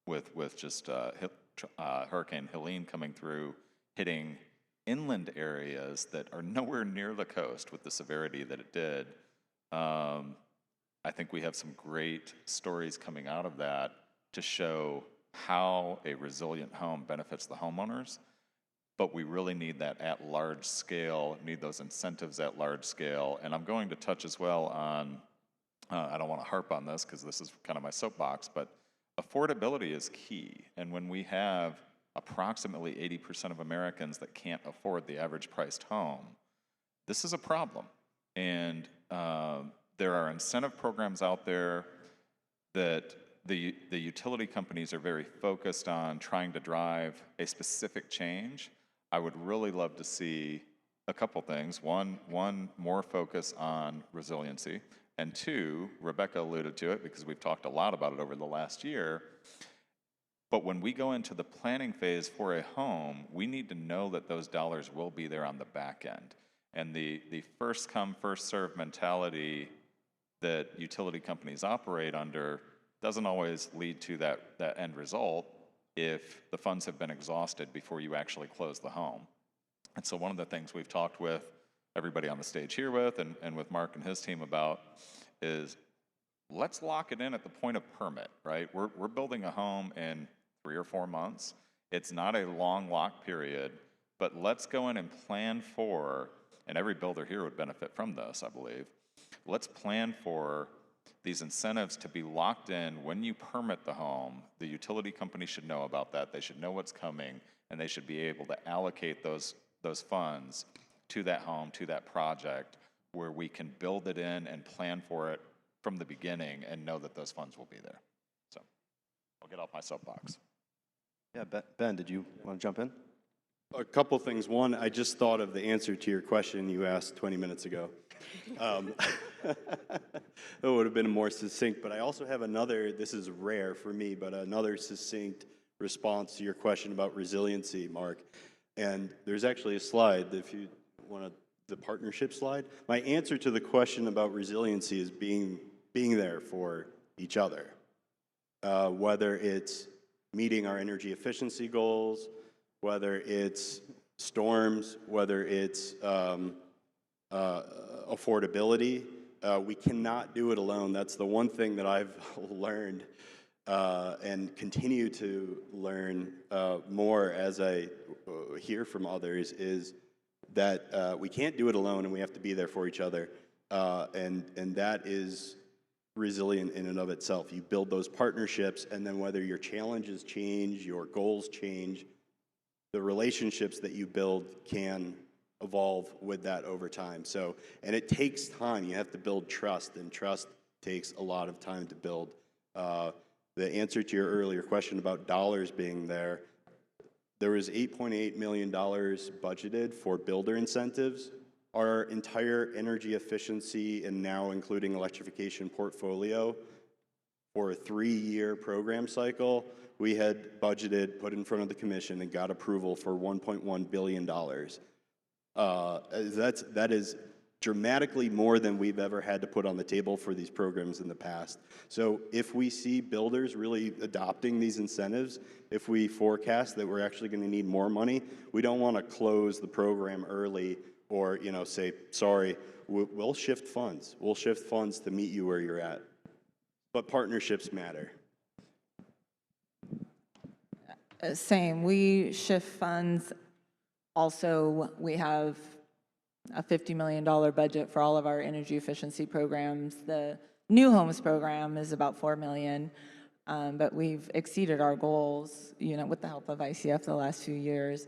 with just Hurricane Helene coming through, hitting inland areas that are nowhere near the coast with the severity that it did. I think we have some great stories coming out of that to show how a resilient home benefits the homeowners. But we really need that at large scale, need those incentives at large scale. And I'm going to touch as well on, I don't want to harp on this because this is kind of my soapbox, but affordability is key. And when we have approximately 80% of Americans that can't afford the average priced home, this is a problem. And there are incentive programs out there that the utility companies are very focused on trying to drive a specific change. I would really love to see a couple things. One, more focus on resiliency. And two, Rebecca alluded to it because we've talked a lot about it over the last year. But when we go into the planning phase for a home, we need to know that those dollars will be there on the back end. And the first come, first serve mentality that utility companies operate under doesn't always lead to that end result if the funds have been exhausted before you actually close the home. And so one of the things we've talked with everybody on the stage here with and with Mark and his team about is let's lock it in at the point of permit, right? We're building a home in 3 or 4 months. It's not a long lock period, but let's go in and plan for, and every builder here would benefit from this, I believe. Let's plan for these incentives to be locked in when you permit the home. The utility company should know about that. They should know what's coming, and they should be able to allocate those funds to that home, to that project, where we can build it in and plan for it from the beginning and know that those funds will be there. So I'll get off my soapbox. Yeah, Ben, did you want to jump in? A couple things. One, I just thought of the answer to your question you asked 20 minutes ago. It would have been more succinct, but I also have another, this is rare for me, but another succinct response to your question about resiliency, Mark. And there's actually a slide, if you want the partnership slide. My answer to the question about resiliency is being there for each other. Whether it's meeting our energy efficiency goals, whether it's storms, whether it's affordability, we cannot do it alone. That's the one thing that I've learned and continue to learn more as I hear from others is that we can't do it alone and we have to be there for each other. And that is resilient in and of itself. You build those partnerships, and then whether your challenges change, your goals change, the relationships that you build can evolve with that over time. So, and it takes time. You have to build trust, and trust takes a lot of time to build. The answer to your earlier question about dollars being there was $8.8 million budgeted for builder incentives. Our entire energy efficiency and now including electrification portfolio for a 3-year program cycle, we had budgeted, put in front of the commission, and got approval for $1.1 billion. That is dramatically more than we've ever had to put on the table for these programs in the past. So if we see builders really adopting these incentives, if we forecast that we're actually going to need more money, we don't want to close the program early or say, sorry, we'll shift funds. We'll shift funds to meet you where you're at. But partnerships matter. Same. We shift funds. Also, we have a $50 million budget for all of our energy efficiency programs. The new homes program is about $4 million, but we've exceeded our goals, with the help of ICF the last few years.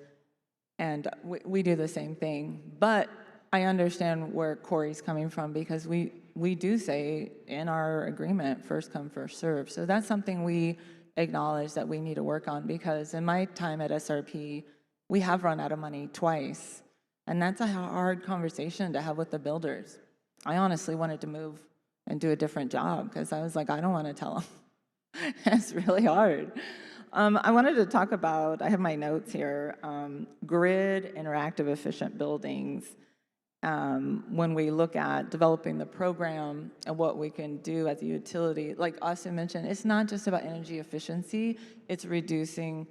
And we do the same thing. But I understand where Corey's coming from, because we do say in our agreement, first come, first serve. So that's something we acknowledge that we need to work on, because in my time at SRP, we have run out of money twice. And that's a hard conversation to have with the builders. I honestly wanted to move and do a different job, because I was like, I don't want to tell them. It's really hard. I wanted to talk about, I have my notes here, grid interactive efficient buildings. When we look at developing the program and what we can do as a utility, like Austin mentioned, it's not just about energy efficiency, it's reducing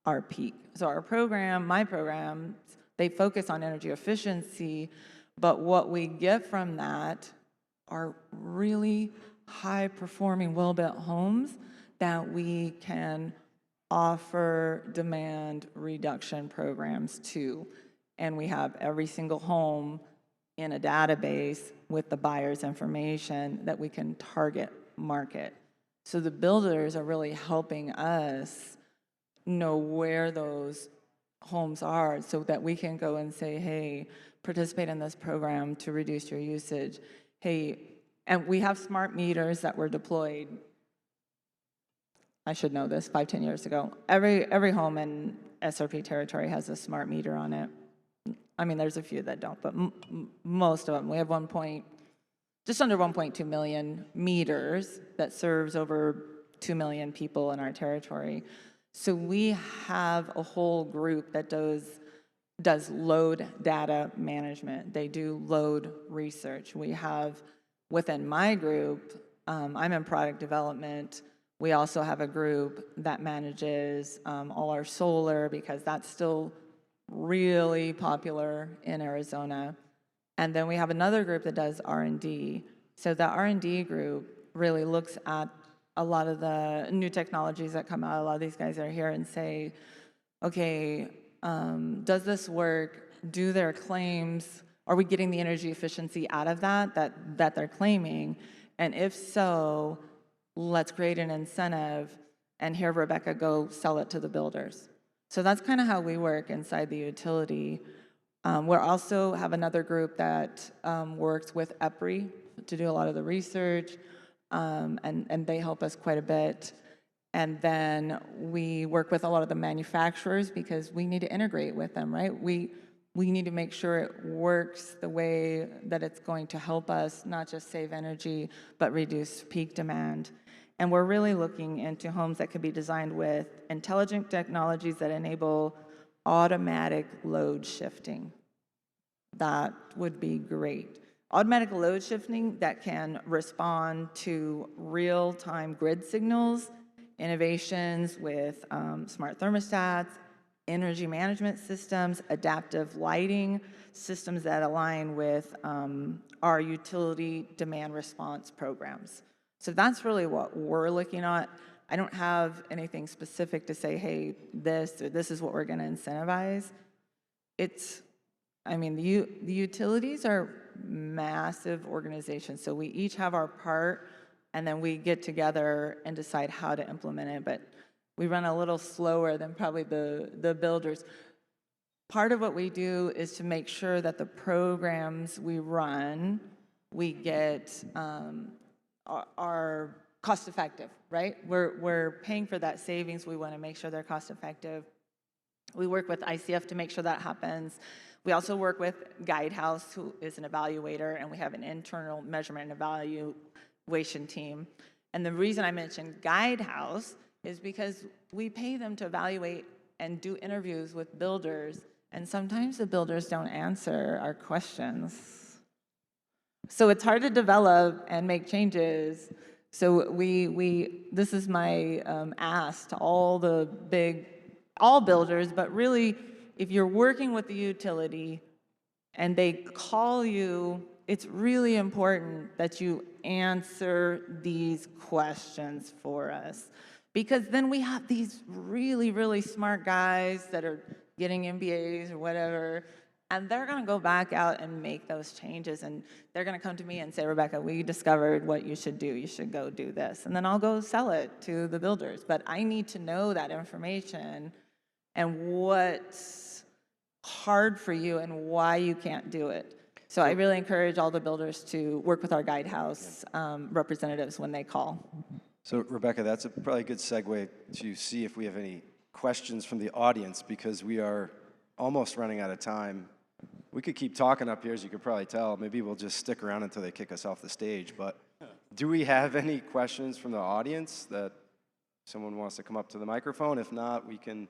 our peak. So our program, my programs, they focus on energy efficiency, but what we get from that are really high-performing, well-built homes that we can offer demand reduction programs to. And we have every single home in a database with the buyer's information that we can target market. So the builders are really helping us know where those homes are so that we can go and say, hey, participate in this program to reduce your usage. Hey, and we have smart meters that were deployed, I should know this, 5-10 years ago. Every home in SRP territory has a smart meter on it. I mean, there's a few that don't, but most of them. We have just under 1.2 million meters that serves over 2 million people in our territory. So we have a whole group that does load data management. They do load research. We have, within my group, I'm in product development. We also have a group that manages all our solar, because that's still really popular in Arizona. And then we have another group that does R&D. So the R&D group really looks at a lot of the new technologies that come out. A lot of these guys are here and say, okay, does this work? Do their claims, are we getting the energy efficiency out of that they're claiming? And if so, let's create an incentive and here, Rebecca, go sell it to the builders. So that's kind of how we work inside the utility. We also have another group that works with EPRI to do a lot of the research, and they help us quite a bit. And then we work with a lot of the manufacturers because we need to integrate with them, right? We need to make sure it works the way that it's going to help us not just save energy, but reduce peak demand. And we're really looking into homes that can be designed with intelligent technologies that enable automatic load shifting. That would be great. Automatic load shifting that can respond to real-time grid signals, innovations with smart thermostats, energy management systems, adaptive lighting, systems that align with our utility demand response programs. So that's really what we're looking at. I don't have anything specific to say, hey, this or this is what we're going to incentivize. I mean, the utilities are massive organizations, so we each have our part, and then we get together and decide how to implement it, but we run a little slower than probably the builders. Part of what we do is to make sure that the programs we run, we get are cost effective, right? We're paying for that savings. We want to make sure they're cost effective. We work with ICF to make sure that happens. We also work with Guidehouse, who is an evaluator, and we have an internal measurement and evaluation team. And the reason I mentioned Guidehouse is because we pay them to evaluate and do interviews with builders, and sometimes the builders don't answer our questions. So it's hard to develop and make changes. So this is my ask to all builders, but really, if you're working with the utility and they call you, it's really important that you answer these questions for us. Because then we have these really, really smart guys that are getting MBAs or whatever, and they're gonna go back out and make those changes, and they're gonna come to me and say, Rebecca, we discovered what you should do. You should go do this. And then I'll go sell it to the builders. But I need to know that information and what's hard for you and why you can't do it. So I really encourage all the builders to work with our Guidehouse representatives when they call. So Rebecca, that's probably a good segue to see if we have any questions from the audience, because we are almost running out of time. We could keep talking up here, as you could probably tell. Maybe we'll just stick around until they kick us off the stage. But do we have any questions from the audience that someone wants to come up to the microphone? If not, we can,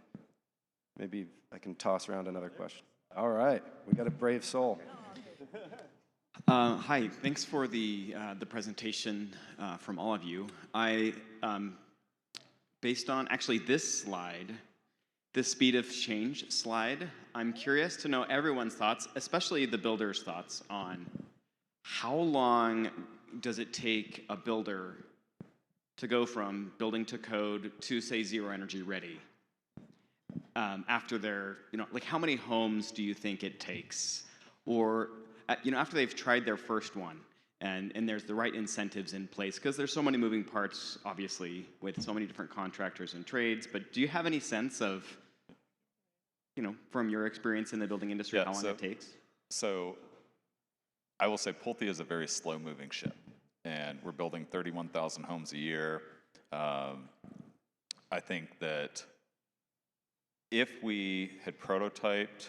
maybe I can toss around another question. All right, we got a brave soul. Hi, thanks for the presentation from all of you. Based on actually this slide, the speed of change slide, I'm curious to know everyone's thoughts, especially the builder's thoughts, on how long does it take a builder to go from building to code to, say, zero energy ready? After they're, like how many homes do you think it takes? Or, after they've tried their first one and there's the right incentives in place, because there's so many moving parts, obviously, with so many different contractors and trades, but do you have any sense of, from your experience in the building industry, how long it takes? So I will say Pulte is a very slow-moving ship, and we're building 31,000 homes a year. I think that if we had prototyped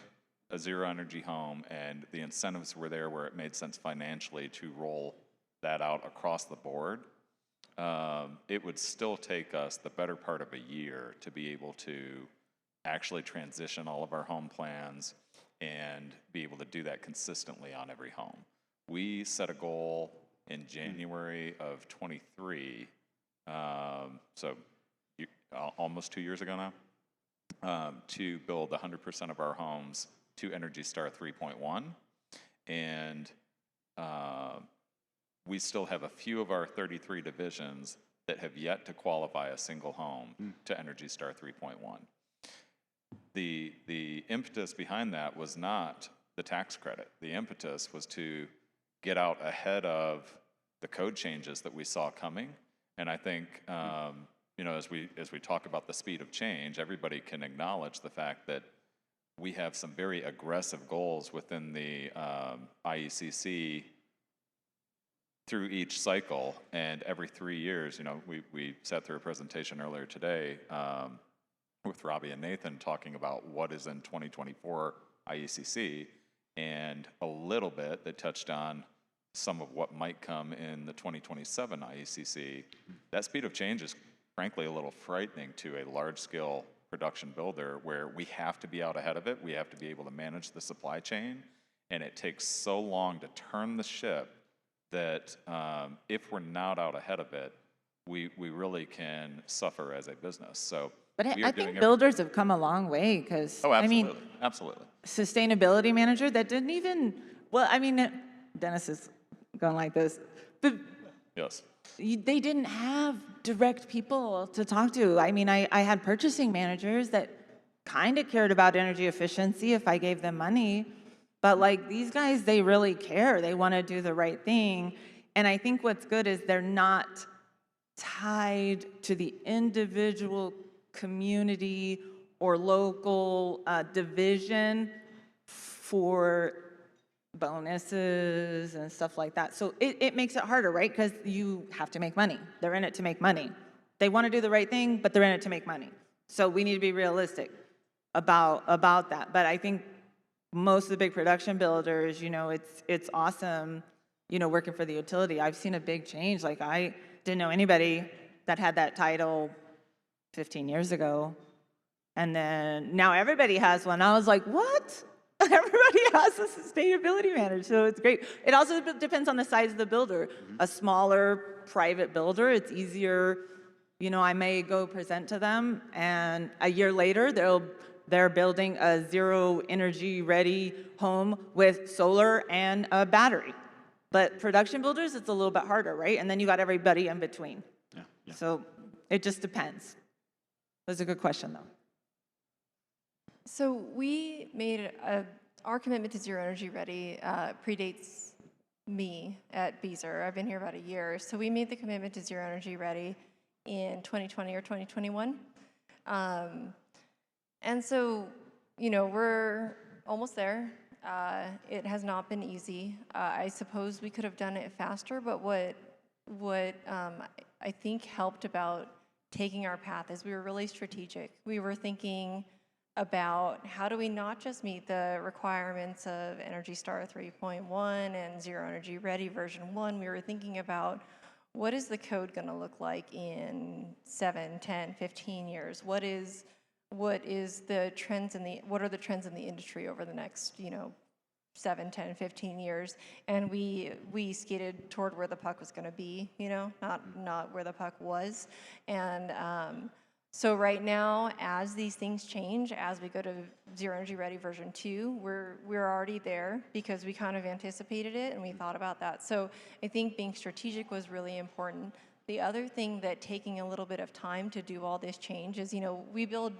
a zero-energy home and the incentives were there where it made sense financially to roll that out across the board, it would still take us the better part of a year to be able to actually transition all of our home plans and be able to do that consistently on every home. We set a goal in January of 23, so almost 2 years ago now, to build 100% of our homes to Energy Star 3.1, and we still have a few of our 33 divisions that have yet to qualify a single home to Energy Star 3.1. The impetus behind that was not the tax credit. The impetus was to get out ahead of the code changes that we saw coming. And I think, you know, as we talk about the speed of change, everybody can acknowledge the fact that we have some very aggressive goals within the IECC through each cycle, and every 3 years, you know, we sat through a presentation earlier today with Robbie and Nathan talking about what is in 2024 IECC, and a little bit that touched on some of what might come in the 2027 IECC. That speed of change is frankly a little frightening to a large-scale production builder, where we have to be out ahead of it, we have to be able to manage the supply chain, and it takes so long to turn the ship that if we're not out ahead of it, we really can suffer as a business. So, but I think builders have come a long way, because oh, absolutely, I mean, absolutely. Sustainability manager that didn't even, well, I mean, Dennis is going like this, but Yes. they didn't have direct people to talk to. I mean, I had purchasing managers that kind of cared about energy efficiency if I gave them money, but like these guys, they really care. They want to do the right thing. And I think what's good is they're not tied to the individual community or local division for bonuses and stuff like that. So it makes it harder, right? Because you have to make money. They're in it to make money. They want to do the right thing, but they're in it to make money. So we need to be realistic about that. But I think most of the big production builders, you know, it's awesome, you know, working for the utility. I've seen a big change. Like, I didn't know anybody that had that title 15 years ago. And then now everybody has one. I was like, what? Everybody has a sustainability manager, so it's great. It also depends on the size of the builder. A smaller private builder, it's easier. You know, I may go present to them, and a year later, they're building a zero energy ready home with solar and a battery. But production builders, it's a little bit harder, right? And then you got everybody in between. Yeah. So it just depends. That's a good question, though. So we made our commitment to Zero Energy Ready predates me at Beazer. I've been here about a year. So we made the commitment to Zero Energy Ready in 2020 or 2021. And so, you know, we're almost there. It has not been easy. I suppose we could have done it faster, but what I think helped about taking our path is we were really strategic. We were thinking about how do we not just meet the requirements of Energy Star 3.1 and Zero Energy Ready version 1, we were thinking about what is the code going to look like in 7, 10, 15 years? What are the trends in the industry over the next, you know, 7, 10, 15 years? And we skated toward where the puck was going to be, you know, not where the puck was. And so right now, as these things change, as we go to Zero Energy Ready version 2, we're already there because we kind of anticipated it and we thought about that. So I think being strategic was really important. The other thing that taking a little bit of time to do all this change is, you know, we build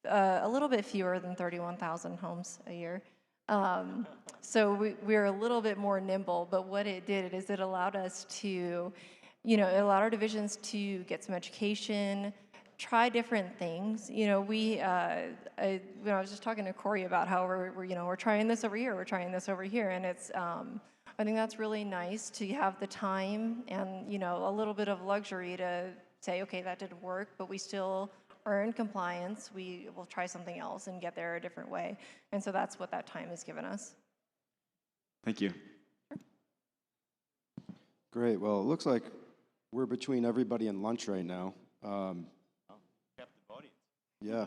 a little bit fewer than 31,000 homes a year. So we're a little bit more nimble, but what it did is it allowed us to, you know, it allowed our divisions to get some education, try different things. You know, I was just talking to Corey about how we're trying this over here, we're trying this over here, and it's, I think that's really nice to have the time and, you know, a little bit of luxury to say, okay, that didn't work, but we still are in compliance. We will try something else and get there a different way. And so that's what that time has given us. Thank you. Great. Well, it looks like we're between everybody and lunch right now. Yeah.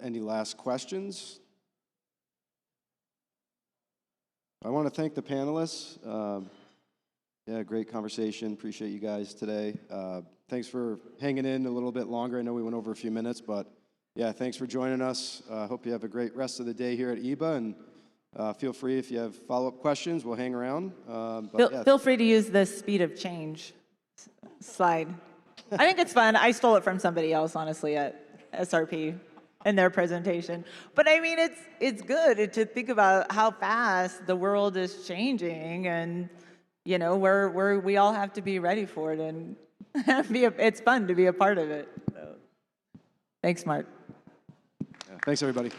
Any last questions? I want to thank the panelists. Yeah, great conversation. Appreciate you guys today. Thanks for hanging in a little bit longer. I know we went over a few minutes, but yeah, thanks for joining us. Hope you have a great rest of the day here at EBA, and feel free if you have follow-up questions, we'll hang around. Feel free to use the speed of change slide. I think it's fun. I stole it from somebody else, honestly, at SRP in their presentation. But I mean, it's good to think about how fast the world is changing, and you know, we all have to be ready for it, and it's fun to be a part of it. So, thanks, Mark. Thanks, everybody.